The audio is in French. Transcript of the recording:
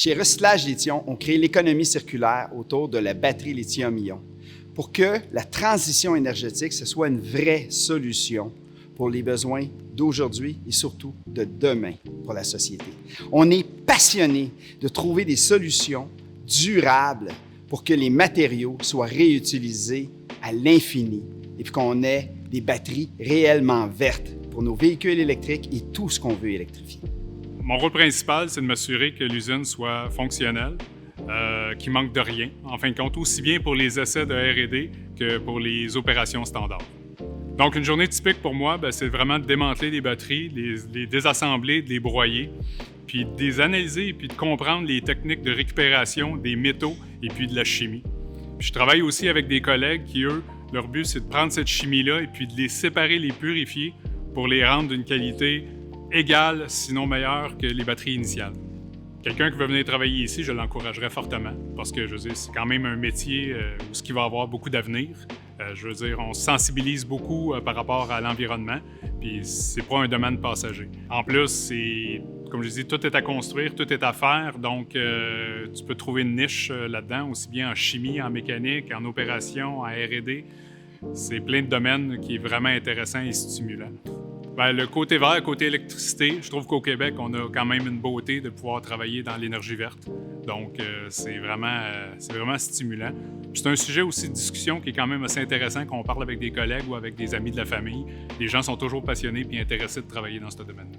Chez Recyclage Lithium, on crée l'économie circulaire autour de la batterie lithium-ion pour que la transition énergétique, ce soit une vraie solution pour les besoins d'aujourd'hui et surtout de demain pour la société. On est passionné de trouver des solutions durables pour que les matériaux soient réutilisés à l'infini et puis qu'on ait des batteries réellement vertes pour nos véhicules électriques et tout ce qu'on veut électrifier. Mon rôle principal, c'est de m'assurer que l'usine soit fonctionnelle, qu'il manque de rien, en fin de compte, aussi bien pour les essais de R&D que pour les opérations standards. Donc, une journée typique pour moi, c'est vraiment de démanteler les batteries, les désassembler, de les broyer, puis de les analyser, puis de comprendre les techniques de récupération des métaux et puis de la chimie. Puis je travaille aussi avec des collègues qui, eux, leur but, c'est de prendre cette chimie-là et puis de les séparer, les purifier pour les rendre d'une qualité égale, sinon meilleure que les batteries initiales. Quelqu'un qui veut venir travailler ici, je l'encouragerais fortement parce que, je veux dire, c'est quand même un métier où ce qui va avoir beaucoup d'avenir. Je veux dire, on se sensibilise beaucoup par rapport à l'environnement, puis c'est pas un domaine passager. En plus, c'est, comme je dis, tout est à construire, tout est à faire, donc tu peux trouver une niche là-dedans, aussi bien en chimie, en mécanique, en opération, en R&D. C'est plein de domaines qui est vraiment intéressant et stimulant. Le côté vert, côté électricité, je trouve qu'au Québec, on a quand même une beauté de pouvoir travailler dans l'énergie verte. Donc, c'est vraiment stimulant. Puis c'est un sujet aussi de discussion qui est quand même assez intéressant quand on parle avec des collègues ou avec des amis de la famille. Les gens sont toujours passionnés et intéressés de travailler dans ce domaine-là.